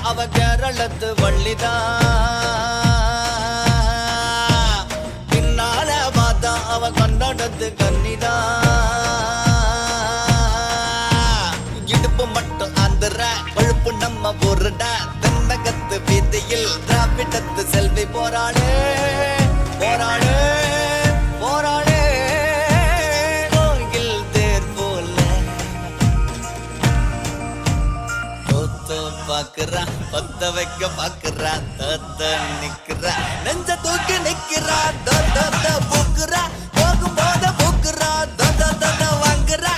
அவ கேரளத்து வள்ளிதான். பின்னால பார்த்தா அவ கன்னடத்து கன்னிதான். இடுப்பு மட்டும் ஆந்திர கொழுப்பு நம்ம ஊருடா. தென்னகத்து வீதியில் திராவிடத்து செல்வி போராளே போராளே போராளே. கோயில் தேர் போல தோத்த பாக்குறா, பத்த வைக்க பாக்குறா, தத்த நிக்கிறா, நெஞ்ச தூக்கி நிக்கிறா, தத்த பூக்குறா, போகும் போத பூக்குறா, தத்த வாங்குறா.